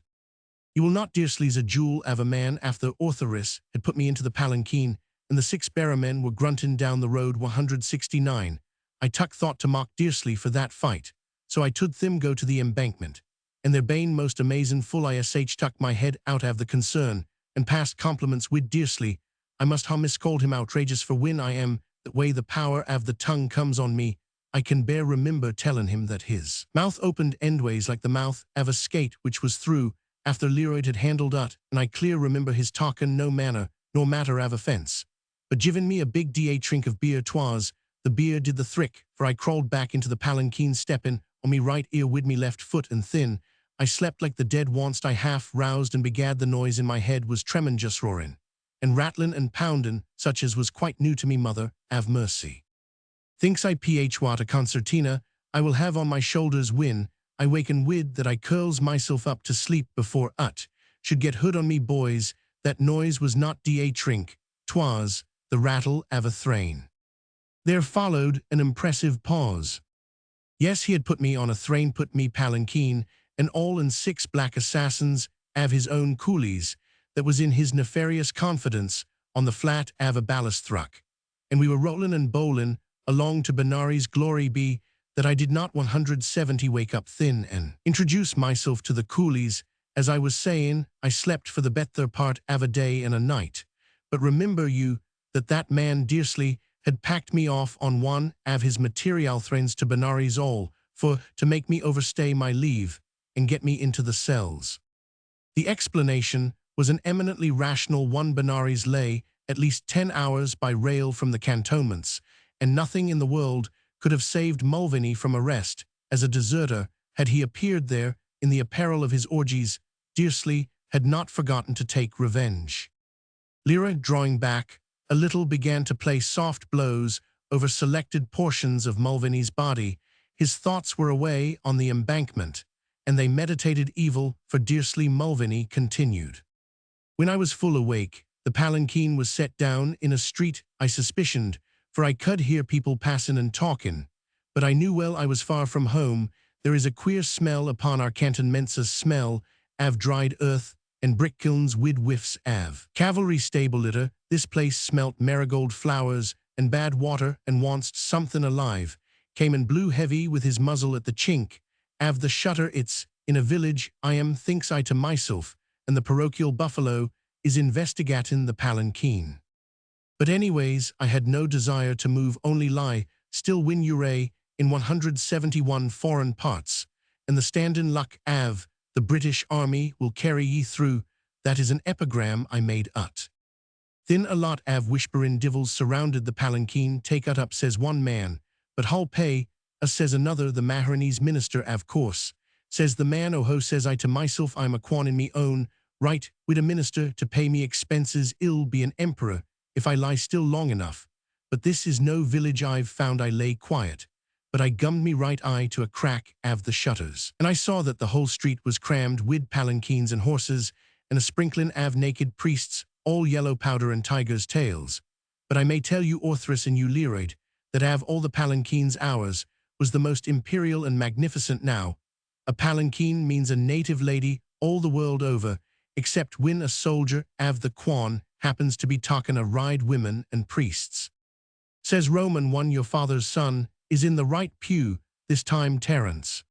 "You will not. Deersley's a jewel of a man." After Orthoris had put me into the palanquin, and the 6 bearer men were grunting down the road 169, I tuck thought to mock Deersley for that fight, so I tould them go to the embankment, and their bane most amazin' full ish tuck my head out of the concern, and passed compliments wid Deersley. I must ha miscalled him outrageous, for when I am that way the power av the tongue comes on me. I can bear remember tellin' him that his mouth opened endways like the mouth av a skate which was through after Leroyd had handled ut, and I clear remember his talkin' no manner nor matter av offense, but givin' me a big trink of beer. 'Twas the beer did the thrick, for I crawled back into the palanquin, steppin' on me right ear wid me left foot, and thin I slept like the dead onst I half roused, and begad the noise in my head was tremendous roarin' and rattlin' and poundin', such as was quite new to me. Mother av mercy. Thinks I, what a concertina I will have on my shoulders when I waken wid that. I curls myself up to sleep before should get hood on me. Boys, that noise was not trink, 'twas the rattle av a thrain. There followed an impressive pause. Yes, he had put me on a thrain, put me palanquin, and all, and 6 black assassins av his own coolies that was in his nefarious confidence on the flat av a ballast thruck, and we were rollin' and bowlin' along to Benares. Glory be, that I did not 170 wake up thin and introduce myself to the coolies. As I was saying, I slept for the better part of a day and a night. But remember you that man Dearsley had packed me off on one of his material trains to Benares all for to make me overstay my leave and get me into the cells. The explanation was an eminently rational one. Benares lay at least 10 hours by rail from the cantonments, and nothing in the world could have saved Mulvaney from arrest as a deserter had he appeared there in the apparel of his orgies. Dearsley had not forgotten to take revenge. Lyra, drawing back a little, began to play soft blows over selected portions of Mulvaney's body. His thoughts were away on the embankment, and they meditated evil for Dearsley. Mulvaney continued. When I was full awake, the palanquin was set down in a street I suspicioned, for I could hear people passing and talking. But I knew well I was far from home. There is a queer smell upon our cantonments, a smell av dried earth and brick kilns wid whiffs av cavalry stable litter. This place smelt marigold flowers and bad water and wanst something alive. Came and blew heavy with his muzzle at the chink av the shutter. It's in a village I am, thinks I to myself, and the parochial buffalo is investigating the palanquin. But anyways, I had no desire to move, only lie still when you're in 171 foreign parts, and the standing luck av the British Army will carry ye through. That is an epigram I made ut. Then a lot av whisperin' divils surrounded the palanquin. Take ut up, says one man, but hull pay us, says another. The Maharanese minister, av course, says the man. Oh ho, says I to myself, I'm a quan in me own right wid a minister to pay me expenses. I'll be an emperor if I lie still long enough. But this is no village I've found. I lay quiet, but I gummed me right eye to a crack av the shutters, and I saw that the whole street was crammed wid palanquins and horses, and a sprinkling av naked priests, all yellow powder and tigers' tails. But I may tell you, Orthris and you Lyroid, that av all the palanquins ours was the most imperial and magnificent. Now, a palanquin means a native lady all the world over, except when a soldier av the quan happens to be talking a ride women and priests. Says Roman 1, your father's son is in the right pew this time, Terence.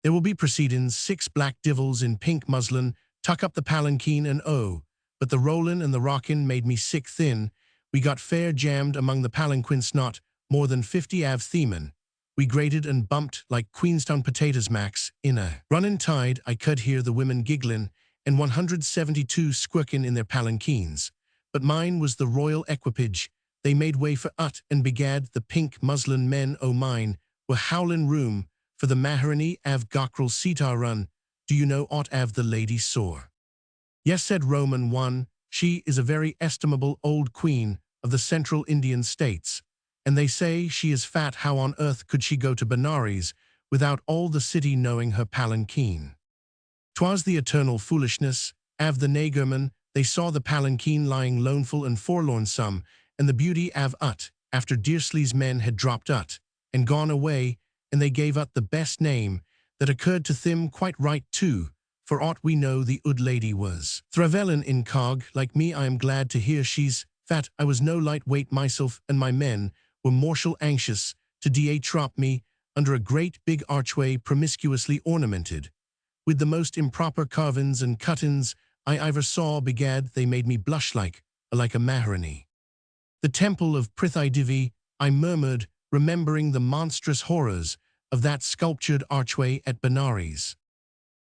There will be proceedings. 6 black divils in pink muslin tuck up the palanquin, and oh, but the rollin' and the rockin' made me sick thin. We got fair jammed among the palanquins, not more than 50 av themen. We grated and bumped like Queenstown potatoes. Max, in a runnin' tide, I could hear the women gigglin' and 172 squirkin' in their palanquins. But mine was the royal equipage. They made way for ut, and begad the pink muslin men o' mine were howlin' room for the Maharani av Gockrell Sitar run. Do you know aught av the lady sore? Yes, said Roman 1, she is a very estimable old queen of the central Indian states, and they say she is fat. How on earth could she go to Benares without all the city knowing her palanquin? 'Twas the eternal foolishness av the nagerman. They saw the palanquin lying loneful and forlorn some, and the beauty av ut, after Dearsley's men had dropped ut and gone away, and they gave ut the best name that occurred to them. Quite right too, for aught we know the ood lady was Thravelin incog. Like me, I am glad to hear she's fat. I was no light weight myself, and my men were mortial anxious to drop me under a great big archway promiscuously ornamented with the most improper carvings and cuttins I ever saw. Begad, they made me blush like a Maharani. The temple of Prithai Devi, I murmured, remembering the monstrous horrors of that sculptured archway at Benares.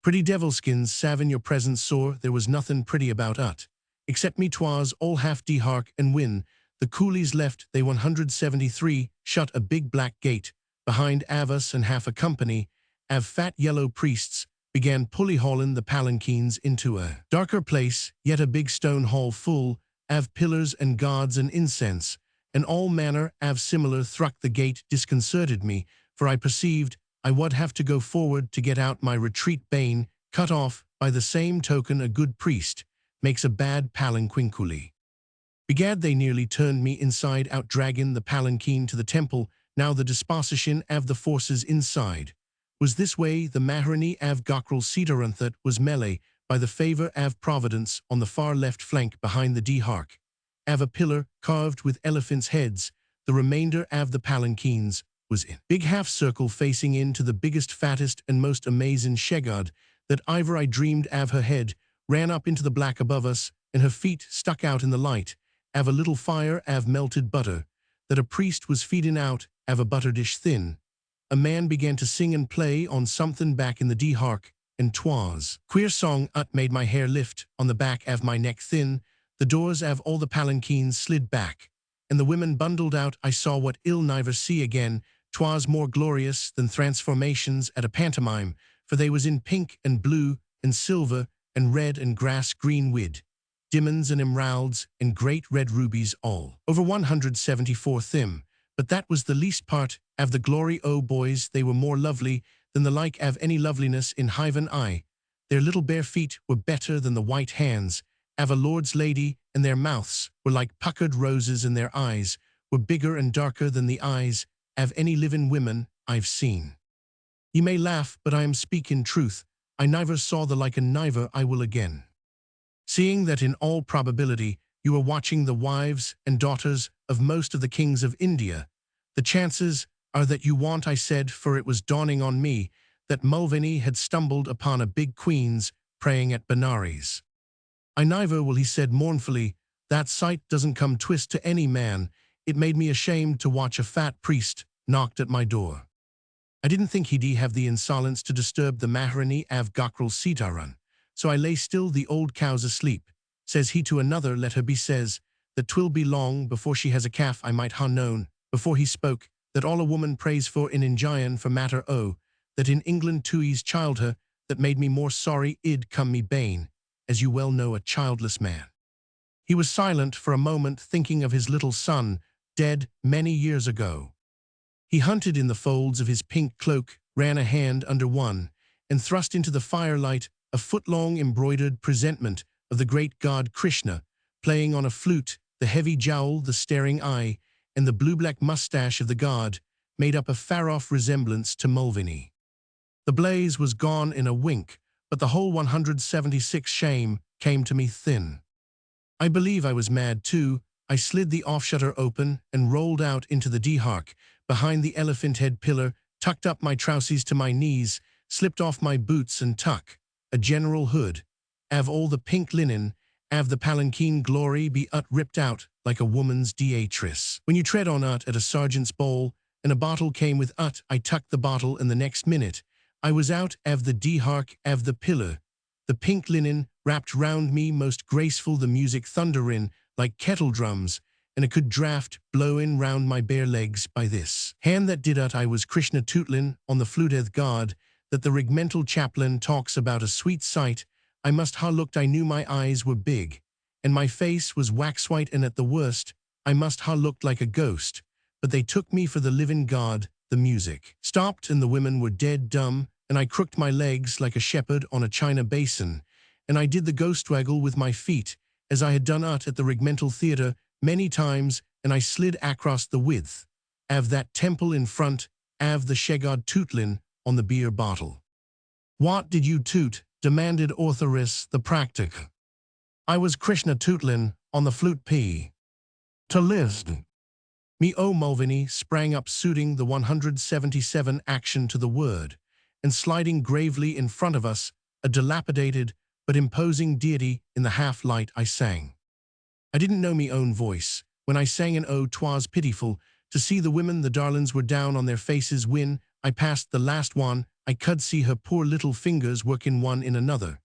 Pretty devilskins, savin' your presence sore. There was nothing pretty about ut, except me. 'Twas all half dehark, and when the coolies left, they 173 shut a big black gate behind av us, and half a company av fat yellow priests began pulley-haulin' the palanquins into a darker place, yet a big stone hall full av pillars and gods and incense, and all manner av similar thruck. The gate disconcerted me, for I perceived I would have to go forward to get out my retreat bane cut off. By the same token, a good priest makes a bad palanquinculi. Begad, they nearly turned me inside out, draggin' the palanquin to the temple. Now the disposition av the forces inside was this way. The Maharani av Gockrell Sitarunthat was melee by the favor av Providence on the far left flank behind the dehark av a pillar carved with elephants' heads. The remainder av the palanquins was in big half-circle facing into the biggest, fattest, and most amazing shegad that ever I dreamed av her head ran up into the black above us, and her feet stuck out in the light, av a little fire av melted butter, that a priest was feeding out av a butter dish thin. A man began to sing and play on something back in the D-hark, and 'twas queer song made my hair lift on the back av my neck thin. The doors av all the palanquins slid back, and the women bundled out. I saw what I'll never see again. 'Twas more glorious than transformations at a pantomime, for they was in pink and blue and silver and red and grass green wid, diamonds and emeralds and great red rubies all. Over 174 thim, but that was the least part av the glory. Oh boys, they were more lovely than the like av any loveliness in hiven eye. Their little bare feet were better than the white hands av a lord's lady, and their mouths were like puckered roses, and their eyes were bigger and darker than the eyes av any living women I've seen. Ye may laugh, but I am speaking truth. I never saw the like, and neither I will again. Seeing that in all probability you are watching the wives and daughters of most of the kings of India, the chances are that you want, I said, for it was dawning on me that Mulvaney had stumbled upon a big queen's praying at Benares. I never will, he said mournfully. That sight doesn't come twist to any man. It made me ashamed to watch a fat priest knocked at my door. I didn't think he'd have the insolence to disturb the Maharani av Gokral Sitaran, so I lay still. The old cow's asleep. Says he to another, let her be. Says that 'twill be long before she has a calf. I might ha known, before he spoke, that all a woman prays for in Indian for matter that in England too he's child her, that made me more sorry id come me bane, as you well know, a childless man. He was silent for a moment, thinking of his little son, dead many years ago. He hunted in the folds of his pink cloak, ran a hand under one, and thrust into the firelight a foot-long embroidered presentment of the great god Krishna, playing on a flute. The heavy jowl, the staring eye, and the blue-black mustache of the god made up a far-off resemblance to Mulvaney. The blaze was gone in a wink, but the whole 176 shame came to me thin. I believe I was mad too. I slid the off-shutter open and rolled out into the D-hark behind the elephant head pillar, tucked up my trousies to my knees, slipped off my boots and tuck a general hood, av all the pink linen, av the palanquin glory be ripped out like a woman's diatrice. When you tread on at a sergeant's ball, and a bottle came with I tucked the bottle, and the next minute I was out av the D-hark, av the pillar, the pink linen wrapped round me most graceful, the music thunderin' like kettle drums, and a good draught blowin' round my bare legs. By this hand that did I was Krishna tootlin' on the fluteth god that the regimental chaplain talks about, a sweet sight. I must ha looked. I knew my eyes were big, and my face was wax white, and at the worst I must ha looked like a ghost, but they took me for the living god. The music stopped, and the women were dead dumb, and I crooked my legs like a shepherd on a china basin, and I did the ghost waggle with my feet, as I had done at the regimental theatre many times, and I slid across the width av that temple in front av the shegad tootlin' on the beer bottle. What did you toot? Demanded Orthoris the practic. I was Krishna tootlin' on the flute p. To list. Me Mulvaney sprang up, suiting the 177 action to the word, and sliding gravely in front of us, a dilapidated but imposing deity in the half-light. I sang. I didn't know me own voice. When I sang an ode, 'twas pitiful to see the women, the darlings were down on their faces. When I passed the last one, I could see her poor little fingers working one in another,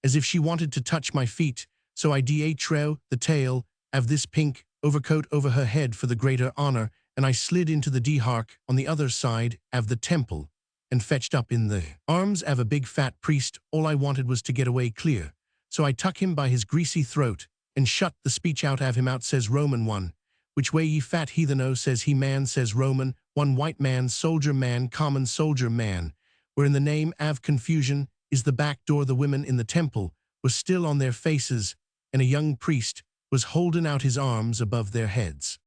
as if she wanted to touch my feet, so I da-trew the tail of this pink overcoat over her head for the greater honor, and I slid into the D-hark on the other side of the temple, and fetched up in the arms of a big fat priest. All I wanted was to get away clear, so I tuck him by his greasy throat, and shut the speech out of him. Out, says Roman one. Which way ye fat heatheno, says he. Man, says Roman one. White man, soldier man, common soldier man. Where in the name av confusion is the back door. The women in the temple were still on their faces, and a young priest was holding out his arms above their heads.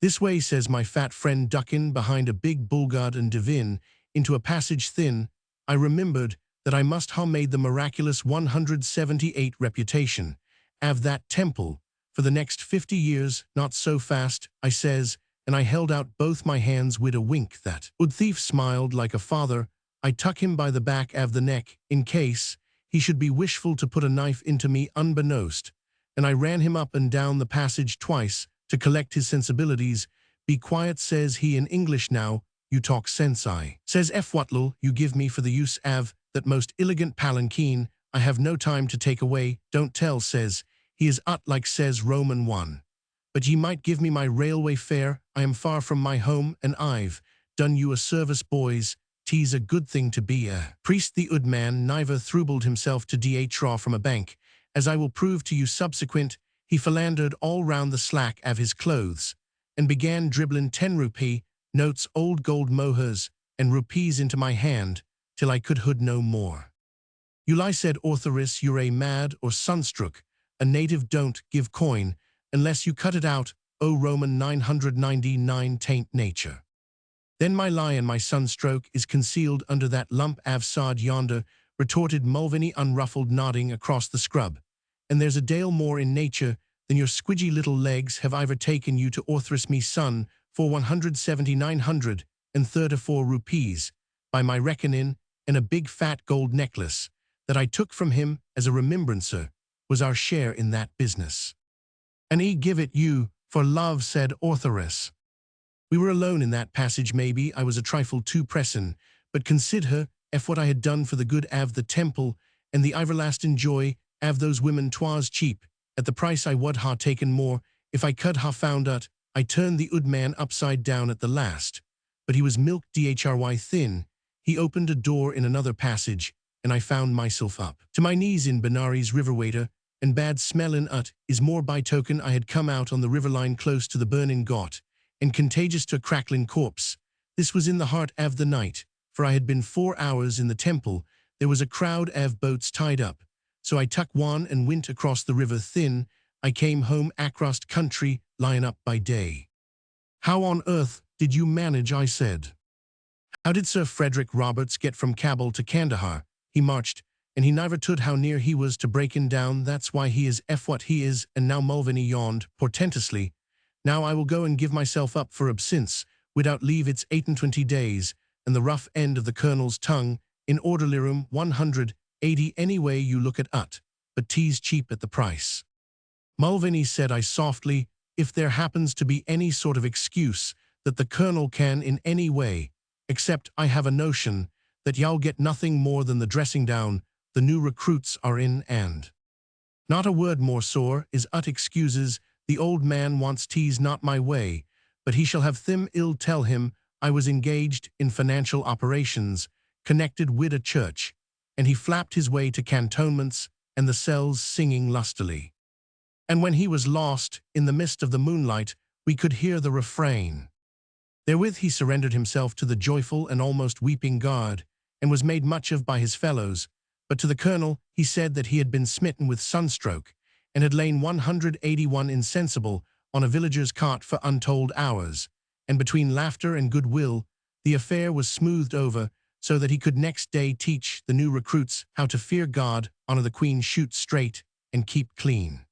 This way, says my fat friend, duckin' behind a big bulgard and divin into a passage thin. I remembered that I must ha made the miraculous 178 reputation av that temple for the next 50 years. Not so fast, I says, and I held out both my hands with a wink that Ud thief smiled like a father. I tuck him by the back of the neck, in case he should be wishful to put a knife into me unbeknownst, and I ran him up and down the passage twice to collect his sensibilities. Be quiet, says he in English now, you talk sense I. Says what'll you give me for the use av that most elegant palanquin, I have no time to take away, don't tell, says he is like says Roman 1. But ye might give me my railway fare, I am far from my home, and I've done you a service, boys. 'Tis a good thing to be a priest. The Ud man neither throubled himself to draw from a bank, as I will prove to you subsequent. He philandered all round the slack of his clothes, and began dribbling 10 rupee notes, old gold mohurs, and rupees into my hand, till I could hood no more. You lie, said Orthoris, you're a mad or sunstruck. A native don't give coin, unless you cut it out, O Roman 999 taint nature. Then my lie and my sunstroke is concealed under that lump av sod yonder, retorted Mulvaney, unruffled, nodding across the scrub. And there's a dale more in nature than your squidgy little legs have ever taken you to Orthoris, me son, for 179 rupees, by my reckoning, and a big fat gold necklace that I took from him as a remembrancer, was our share in that business. And he give it you for love, said Orthoris. We were alone in that passage. Maybe I was a trifle too pressin', but consider what I had done for the good av the temple and the everlasting joy av those women. 'Twas cheap, at the price I would ha taken more if I could ha found ut. I turned the Ud man upside down at the last, but he was milk dhry thin. He opened a door in another passage, and I found myself up to my knees in Benares river water, and bad smellin' ut is more by token I had come out on the river line close to the burning got, and contagious to a crackling corpse. This was in the heart av the night, for I had been 4 hours in the temple. There was a crowd av boats tied up, so I tuck one and went across the river thin. I came home across country, lying up by day. How on earth did you manage, I said. How did Sir Frederick Roberts get from Kabul to Kandahar? He marched, and he never told how near he was to breaking down. That's why he is what he is. And now Mulvaney yawned portentously. Now I will go and give myself up for absence, without leave. It's 28 days, and the rough end of the colonel's tongue, in orderly room 180 any way you look at ut, but 'tis cheap at the price. Mulvaney, said I softly, if there happens to be any sort of excuse that the colonel can in any way, except I have a notion that y'all get nothing more than the dressing down the new recruits are in, and not a word more, sore, is ut excuses. The old man wants 'tis not my way, but he shall have them. Ill tell him I was engaged in financial operations, connected wid a church, and he flapped his way to cantonments and the cells singing lustily. And when he was lost in the mist of the moonlight, we could hear the refrain. Therewith he surrendered himself to the joyful and almost weeping guard, and was made much of by his fellows. But to the colonel he said that he had been smitten with sunstroke, and had lain 181 insensible on a villager's cot for untold hours, and between laughter and goodwill, the affair was smoothed over, so that he could next day teach the new recruits how to fear God, honor the Queen, shoot straight, and keep clean.